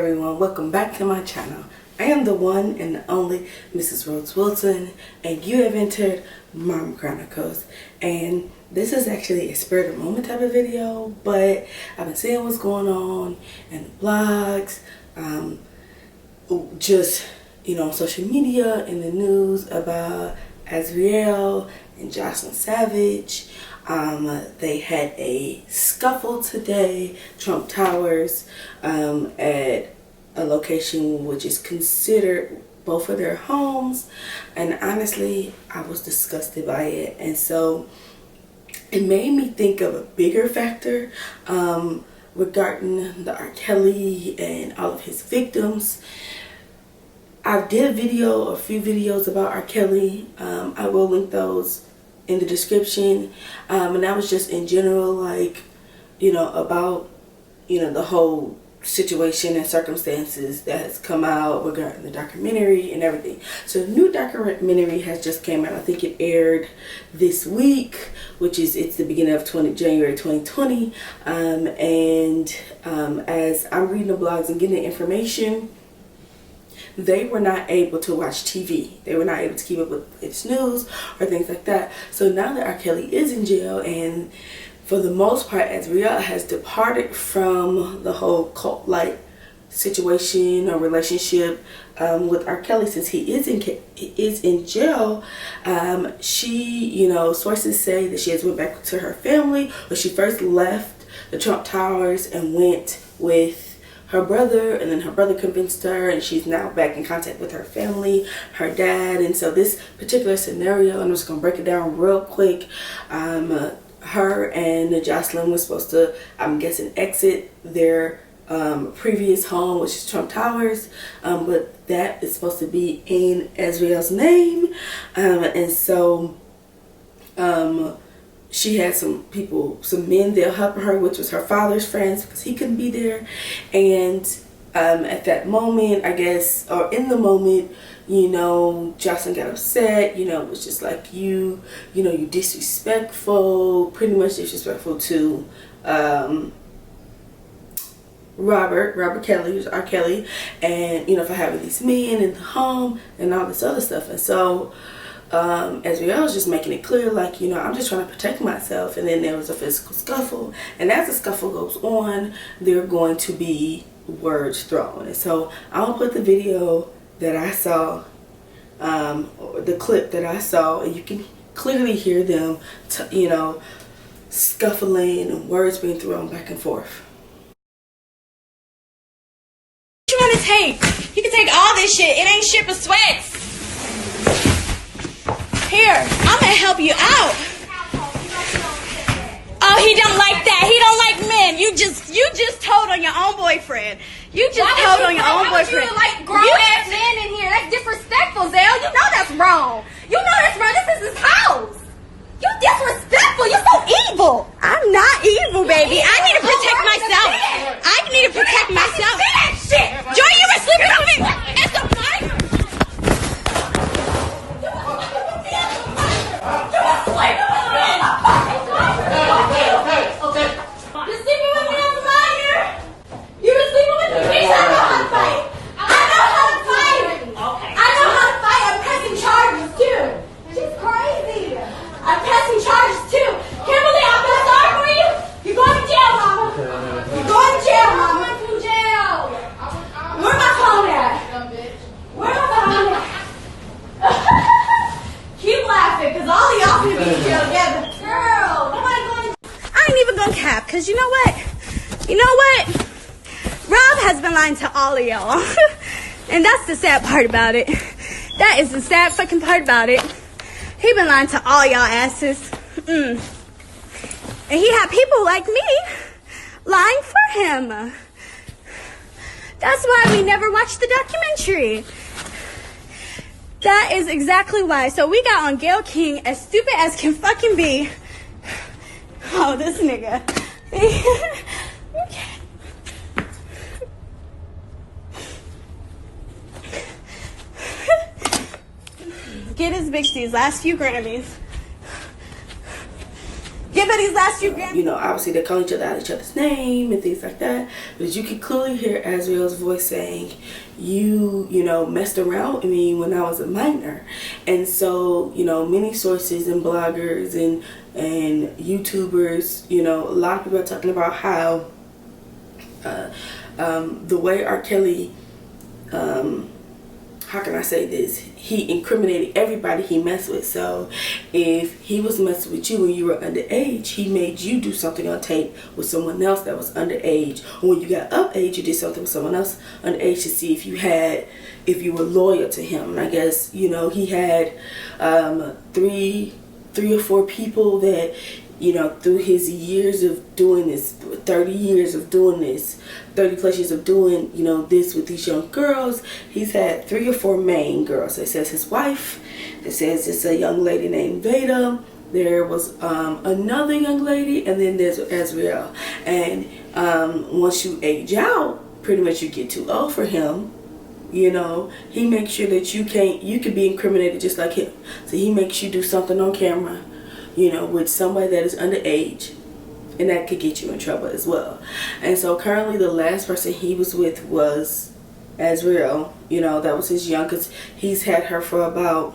everyone, welcome back to my channel. I am the one and the only Mrs. Rose Wilson, and you have entered Mom Chronicles. And this is actually a spur of the moment type of video, but I've been seeing what's going on in the blogs, just on social media, in the news about Azriel and Jocelyn Savage. They had a scuffle today, Trump Towers, at a location which is considered both of their homes, and honestly I was disgusted by it. And so it made me think of a bigger factor regarding the R. Kelly and all of his victims. I did a few videos about R. Kelly. I will link those in the description, and that was just in general, about the whole situation and circumstances that has come out regarding the documentary and everything. So the new documentary has just came out. I think it aired this week, it's the beginning of January 2020, and as I'm reading the blogs and getting the information, they were not able to watch TV. They were not able to keep up with its news or things like that. So now that R. Kelly is in jail, and for the most part Azriel has departed from the whole cult-like situation or relationship with R. Kelly, since he is in jail, she, sources say that she has went back to her family, but she first left the Trump Towers and went with her brother, and then her brother convinced her, and she's now back in contact with her family, her dad. And so this particular scenario, I'm just gonna break it down real quick. Her and Jocelyn was supposed to, I'm guessing, exit their previous home, which is Trump Towers, but that is supposed to be in Azriel's name, and so she had some men there helping her, which was her father's friends, because he couldn't be there. And at that moment, I guess, or in the moment, Jocelyn got upset. It was just like, you disrespectful, pretty much disrespectful to Robert Kelly, who's R. Kelly, and for having these men in the home and all this other stuff. And so Azriel was just making it clear, I'm just trying to protect myself. And then there was a physical scuffle, and as the scuffle goes on, there are going to be words thrown. And so I'll put the video that I saw, or the clip that I saw, and you can clearly hear them scuffling and words being thrown back and forth. What you want to take? You can take all this shit. It ain't shit but sweats. Here, I'm gonna help you out. Oh, he don't like that. He don't like men. You just told on your own boyfriend. You just told on your own boyfriend. You like grown ass men in here. That's disrespectful, Zell. You know that's wrong. You know that's wrong. This is his house. You disrespectful. You're so evil. I'm not evil, baby. I need to protect myself. I need to protect myself. Say that shit. Joy, you were sleeping with me at the fire. Okay. You're sleeping with me on the fire. You were sleeping with me. Bitch, I know how to fight. I know how to fight. Okay. I know how to fight. I'm pressing charges too. She's crazy. I'm pressing charges too. Kimberly, I'm so sorry for you. You're going to jail, mama. You're going to jail, mama. I'm going to jail. Where my phone at? Where my phone at? Keep laughing, because all of y'all gonna be in jail together. Girl, nobody going to... I ain't even gonna cap, because you know what? Rob has been lying to all of y'all. And that's the sad part about it. That is the sad fucking part about it. He been lying to all y'all asses. And he had people like me lying for him. That's why we never watched the documentary. That is exactly why. So we got on Gayle King, as stupid as can fucking be. Oh, this nigga. Get his bitch these last few Grammys. Give her these last few grams. You know, obviously they're calling each other out each other's name and things like that. But you can clearly hear Azriel's voice saying, you know, messed around with me when I was a minor. And so, you know, many sources and bloggers and YouTubers, you know, a lot of people are talking about how the way R. Kelly, how can I say this? He incriminated everybody he messed with. So if he was messing with you when you were underage, he made you do something on tape with someone else that was underage. Or when you got of age, you did something with someone else underage to see if you were loyal to him. And I guess, you know, he had three or four people that, you know, through his years of doing this, 30 years of doing this, 30 plus years of doing, you know, this with these young girls, he's had 3 or 4 main girls. It says his wife, it says it's a young lady named Veda, there was another young lady, and then there's Azriel. And once you age out, pretty much you get too old for him. You know, he makes sure that you can be incriminated just like him. So he makes you do something on camera, you know, with somebody that is underage, and that could get you in trouble as well. And so currently the last person he was with was Azriel. You know, that was his youngest. He's had her for about,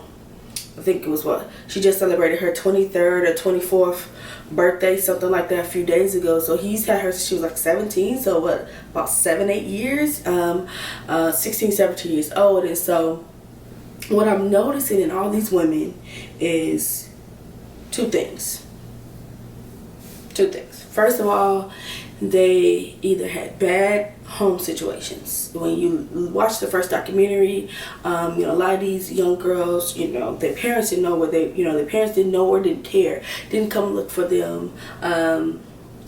I think it was she just celebrated her 23rd or 24th birthday, something like that, a few days ago. So he's had her since she was like 17, so what, about 7-8 years, 16, 17 years old. And so what I'm noticing in all these women is two things. First of all, they either had bad home situations. When you watch the first documentary, you know, a lot of these young girls, you know, their parents didn't know their parents didn't know or didn't care, didn't come look for them.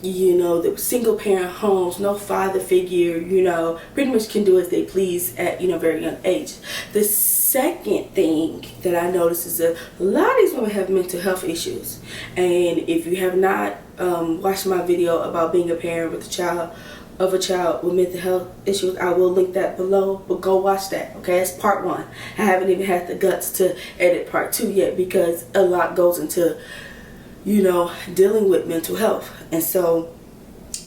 You know, the single parent homes, no father figure, you know, pretty much can do as they please at, you know, very young age. The second thing that I noticed is that a lot of these women have mental health issues. And if you have not watched my video about being a parent with a child with mental health issues, I will link that below, but go watch that, okay? It's part 1. I haven't even had the guts to edit part 2 yet, because a lot goes into, you know, dealing with mental health. And so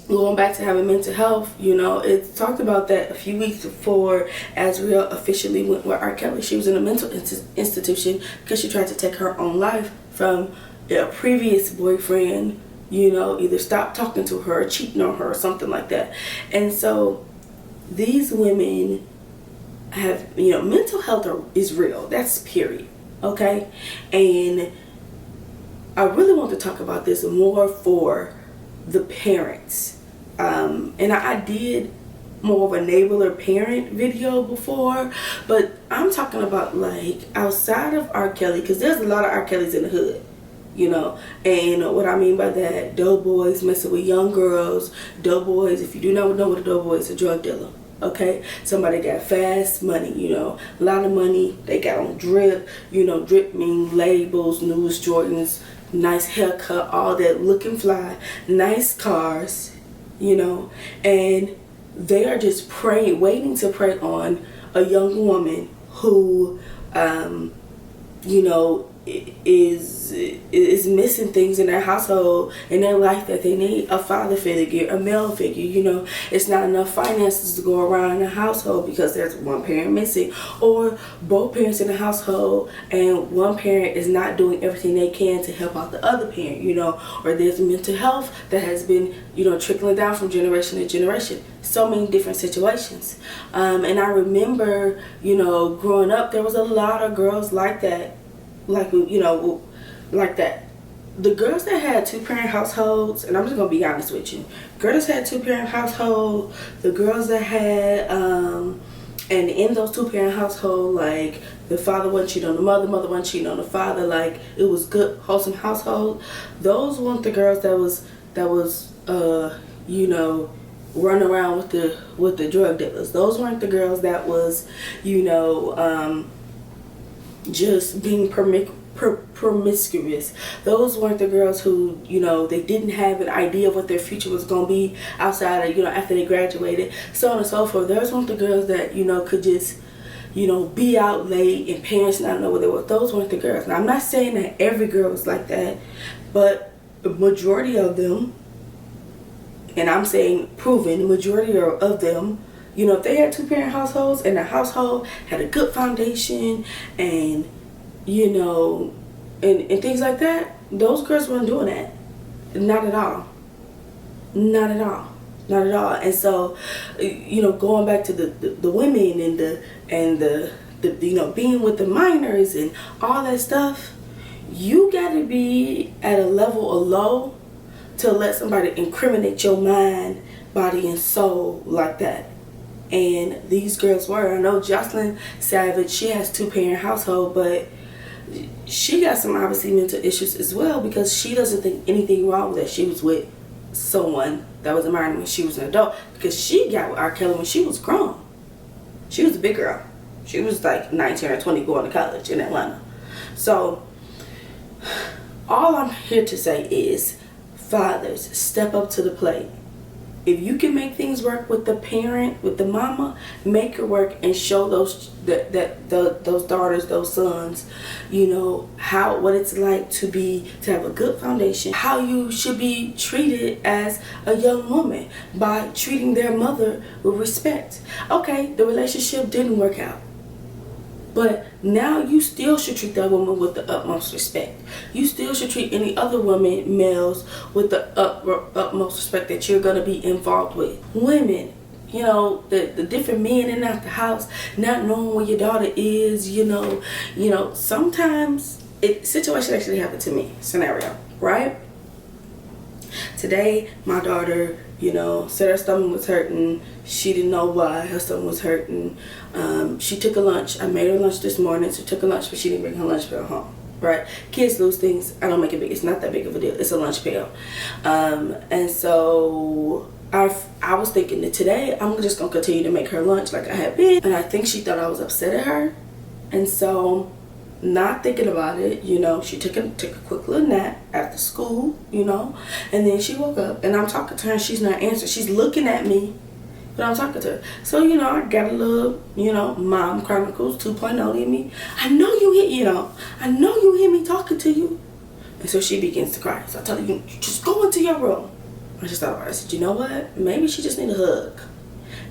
going back to having mental health, you know, it talked about that a few weeks before Azriel officially went with R. Kelly. She was in a mental institution because she tried to take her own life from a previous boyfriend, you know, either stopped talking to her or cheating on her or something like that. And so these women have, you know, mental health is real. That's period. Okay? And I really want to talk about this more for the parents. And I did more of a enabler parent video before, but I'm talking about like outside of R. Kelly, because there's a lot of R. Kellys in the hood, you know. And what I mean by that, doughboys messing with young girls. Doughboys, if you do not know what a doughboy is, a drug dealer. Okay, somebody got fast money, you know, a lot of money. They got on drip, you know, drip mean labels, News Jordans, nice haircut, all that, looking fly, nice cars, you know, and they are just waiting to prey on a young woman who, you know, is missing things in their household, in their life, that they need a father figure, a male figure. You know, it's not enough finances to go around in the household because there's one parent missing, or both parents in the household and one parent is not doing everything they can to help out the other parent, you know, or there's mental health that has been, you know, trickling down from generation to generation. So many different situations. And I remember, you know, growing up, there was a lot of girls like that. Like, you know, like that. The girls that had 2-parent households, and I'm just going to be honest with you, girls that had 2-parent household, the girls that had, and in those 2-parent household, like, the father wasn't cheating on the mother wasn't cheating on the father, like, it was good, wholesome household. Those weren't the girls that was, you know, run around with the drug dealers. Those weren't the girls that was, you know, just being promiscuous. Those weren't the girls who, you know, they didn't have an idea of what their future was going to be outside of, you know, after they graduated, so on and so forth. Those weren't the girls that, you know, could just, you know, be out late and parents not know where they were. Those weren't the girls. Now, I'm not saying that every girl was like that, but the majority of them, and I'm saying proven, the majority of them, you know, if they had 2-parent households and the household had a good foundation and, you know, and things like that, those girls weren't doing that. Not at all. Not at all. Not at all. And so, you know, going back to the women and the you know, being with the minors and all that stuff, you gotta be at a level of low to let somebody incriminate your mind, body, and soul like that. And these girls were. I know Jocelyn Savage, she has 2-parent household, but she got some obviously mental issues as well, because she doesn't think anything wrong with that. She was with someone that was a minor when she was an adult, because she got with R. Kelly when she was grown. She was a big girl. She was like 19 or 20 going to college in Atlanta. So all I'm here to say is, fathers, step up to the plate. If you can make things work with the parent, with the mama, make it work and show those those daughters, those sons, you know, what it's like to have a good foundation, how you should be treated as a young woman by treating their mother with respect. Okay, the relationship didn't work out, but now you still should treat that woman with the utmost respect. You still should treat any other women, males, with the utmost respect that you're going to be involved with. Women, you know, the different men in and out the house, not knowing where your daughter is, you know, sometimes situation actually happened to me, scenario, right? Today, my daughter, you know, said her stomach was hurting. She didn't know why her stomach was hurting. She took a lunch. I made her lunch this morning. So took a lunch, but she didn't bring her lunch pail home. Right? Kids lose things. I don't make it big. It's not that big of a deal. It's a lunch pail. And so I was thinking that today I'm just gonna continue to make her lunch like I had been. And I think she thought I was upset at her. And so, not thinking about it, you know, she took a quick little nap after school, you know, and then she woke up and I'm talking to her and she's not answering. She's looking at me, but I'm talking to her. So, you know, I got a little, you know, Mom Chronicles 2.0 in me. I know you hear me talking to you. And so she begins to cry. So I tell her, you just go into your room. I just thought about it. I said, you know what? Maybe she just need a hug.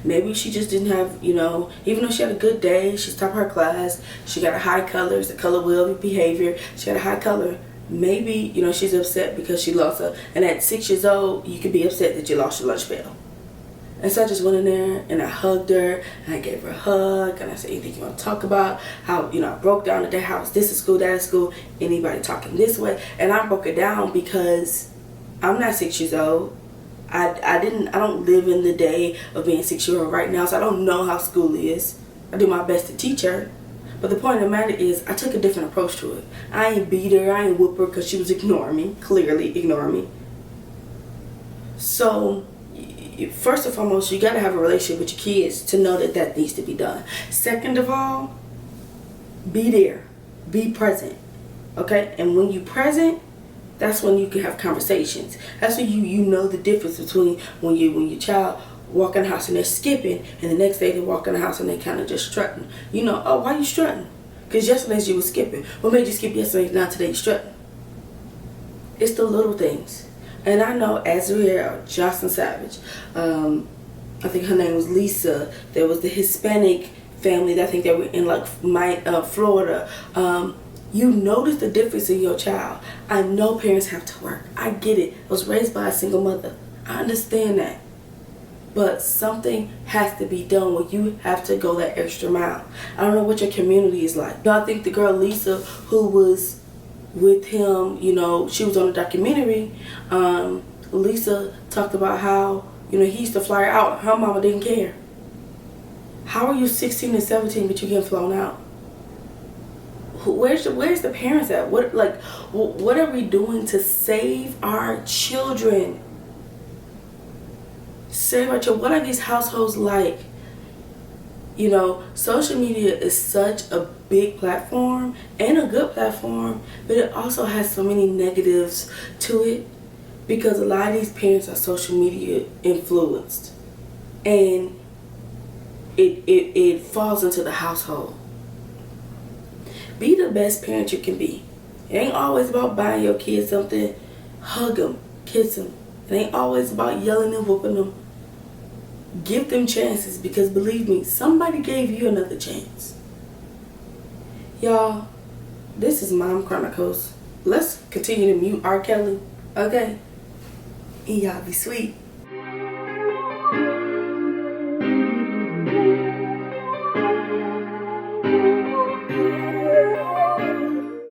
Maybe she just didn't have, you know, even though she had a good day, she's top of her class, she got a high color, it's the color will of behavior, she had a high color. Maybe, you know, she's upset because she lost her. And at 6 years old, you could be upset that you lost your lunch pail. And so I just went in there and I hugged her and I gave her a hug and I said, anything you want to talk about? How, you know, I broke down at their house, this is school, that is school, anybody talking this way. And I broke it down because I'm not 6 years old. I don't live in the day of being 6 years old right now, so I don't know how school is. I do my best to teach her. But the point of the matter is, I took a different approach to it. I ain't beat her, I ain't whoop her because she was ignoring me, clearly ignoring me. So, first and foremost, you gotta have a relationship with your kids to know that that needs to be done. Second of all, be there, be present, okay? And when you present, that's when you can have conversations. That's when you know the difference between when your child walk in the house and they're skipping, and the next day they walk in the house and they kind of just strutting. You know, oh, why you strutting? Because yesterday you were skipping. What made you skip yesterday? Now today you strutting. It's the little things. And I know Azriel, Jocelyn Savage, I think her name was Lisa. There was the Hispanic family that I think they were in like Florida. You notice the difference in your child. I know parents have to work. I get it. I was raised by a single mother. I understand that. But something has to be done where you have to go that extra mile. I don't know what your community is like. I think the girl Lisa who was with him, you know, she was on a documentary. Lisa talked about how, you know, he used to fly her out. Her mama didn't care. How are you 16 and 17 but you getting flown out? Where's the parents at? What are we doing to save our children? Save our children. What are these households like? You know, social media is such a big platform and a good platform, but it also has so many negatives to it because a lot of these parents are social media influenced, and it falls into the household. Be the best parent you can be. It ain't always about buying your kids something hug them, kiss them. It ain't always about yelling and whooping them. Give them chances, because believe me, somebody gave you another chance. Y'all, this is Mom Chronicles. Let's continue to mute R. Kelly, okay? And y'all be sweet.